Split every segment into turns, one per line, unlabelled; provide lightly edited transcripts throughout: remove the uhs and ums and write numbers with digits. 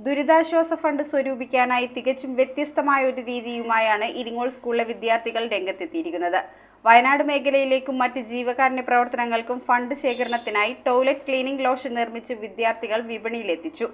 ദുരിതാശ്വാസ ഫണ്ട് സ്വരൂപിക്കാനായി തികച്ചും വ്യത്യസ്തമായ ഒരു രീതിയുമായാണ് ഇരിങ്ങോൾ സ്കൂളിലെ വിദ്യാർത്ഥികൾ രംഗത്തെത്തിയിരിക്കുന്നത്. വയനാട് മേഖലയിലേക്കും മറ്റ് ജീവകാരുണ്യ പ്രവർത്തനങ്ങൾക്കും ഫണ്ട് ശേഖരണത്തിനായി ടോയ്ലറ്റ് ക്ലീനിംഗ് ലോഷൻ നിർമ്മിച്ച് വിദ്യാർത്ഥികൾ വിപണിയിലെത്തിച്ചു.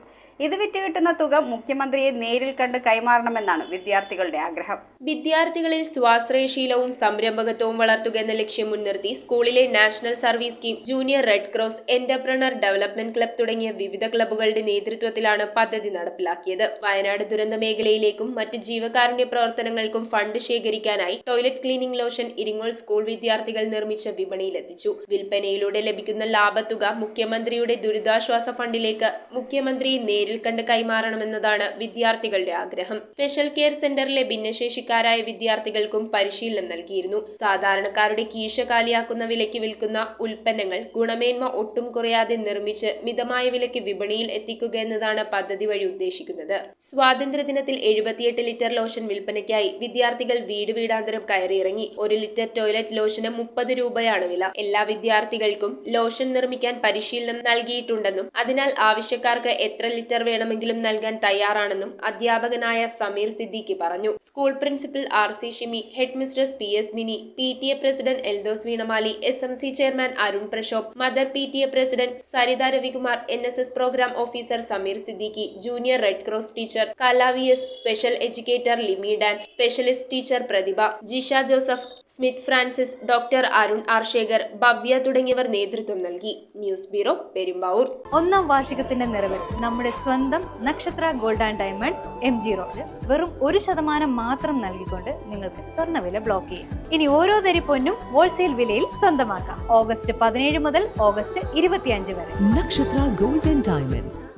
ഇത് വിറ്റുകിട്ടുന്ന തുക മുഖ്യമന്ത്രിയെ നേരിൽ കണ്ട് കൈമാറണമെന്നാണ് വിദ്യാർത്ഥികളുടെ ആഗ്രഹം.
വിദ്യാർത്ഥികളിൽ സ്വാശ്രയശീലവും സംരംഭകത്വവും വളർത്തുക എന്ന ലക്ഷ്യം മുൻനിർത്തി സ്കൂളിലെ national service scheme, junior red cross, entrepreneur development club തുടങ്ങിയ വിവിധ ക്ലബ്ബുകളുടെ നേതൃത്വത്തിലാണ് പദ്ധതി നടപ്പിലാക്കിയത്. വയനാട് ദുരന്ത മേഖലയിലേക്കും മറ്റ് ജീവകാരുണ്യ പ്രവർത്തനങ്ങൾക്കും ഫണ്ട് ശേഖരിക്കാനായി toilet cleaning lotion Iringol school വിദ്യാർത്ഥികൾ നിർമ്മിച്ച വിപണിയിലെത്തിച്ചു. വിൽപ്പനയിലൂടെ ലഭിക്കുന്ന ലാഭത്തുക മുഖ്യമന്ത്രിയുടെ ദുരിതാശ്വാസ ഫണ്ടിലേക്ക് മുഖ്യമന്ത്രിയെ നേരിൽ കണ്ട് കൈമാറണമെന്നതാണ് വിദ്യാർത്ഥികളുടെ ആഗ്രഹം. സ്പെഷ്യൽ കെയർ സെന്ററിലെ ഭിന്നശേഷിക്കാരായ വിദ്യാർത്ഥികൾക്കും പരിശീലനം നൽകിയിരുന്നു. സാധാരണക്കാരുടെ കീശ കാലിയാക്കുന്ന വിലയ്ക്ക് വിൽക്കുന്ന ഉൽപ്പന്നങ്ങൾ ഗുണമേന്മ ഒട്ടും കുറയാതെ നിർമ്മിച്ച് മിതമായ വിലയ്ക്ക് വിപണിയിൽ എത്തിക്കുക എന്നതാണ് പദ്ധതി വഴി ഉദ്ദേശിക്കുന്നത്. സ്വാതന്ത്ര്യദിനത്തിൽ 78 ലിറ്റർ ലോഷൻ വിൽപ്പനയ്ക്കായി വിദ്യാർത്ഥികൾ വീട് വീടാന്തരം കയറിയിറങ്ങി. 1 ലിറ്റർ ടോയ്ലറ്റ് ലോഷന് 30 രൂപയാണ് വില. എല്ലാ വിദ്യാർത്ഥികൾക്കും ലോഷൻ നിർമ്മിക്കാൻ പരിശീലനം നൽകിയിട്ടുണ്ടെന്നും അതിനാൽ ആവശ്യക്കാർക്ക് എത്ര ലിറ്റർ വേണമെങ്കിലും നൽകാൻ തയ്യാറാണെന്നും അധ്യാപകനായ സമീർ സിദ്ദീഖി പറഞ്ഞു. School principal RC Shimi, headmistress PS Mini, PTA president Eldhose Veenamali, SMC chairman Arun Prashobh, mother PTA president Saritha Ravikumar, NSS programme officer Sameer Siddiqui, junior red cross teacher Kala VS, special educator Limi Dan, specialist teacher Prathibha, Jisha Joseph, Smith Francis, doctor Arun R Sekhar, Bhavya തുടങ്ങിയവർ നേതൃത്വം നൽകി. News bureau, Perumbavoor.
ഒന്നാം വാർഷികത്തിന്റെ നിറവിൽ നമ്മുടെ സ്വന്തം Nakshatra gold and diamonds MG road വെറും 1% മാത്രം നൽകിക്കൊണ്ട് നിങ്ങൾക്ക് സ്വർണ്ണവില ബ്ലോക്ക് ചെയ്യാം. ഇനി ഓരോ തരി പൊന്നും ഹോൾസെയിൽ വിലയിൽ സ്വന്തമാക്കാം. ഓഗസ്റ്റ് 17 മുതൽ ഓഗസ്റ്റ് 25 വരെ.
നക്ഷത്ര ഗോൾഡ് ആൻഡ് ഡയമണ്ട്സ്.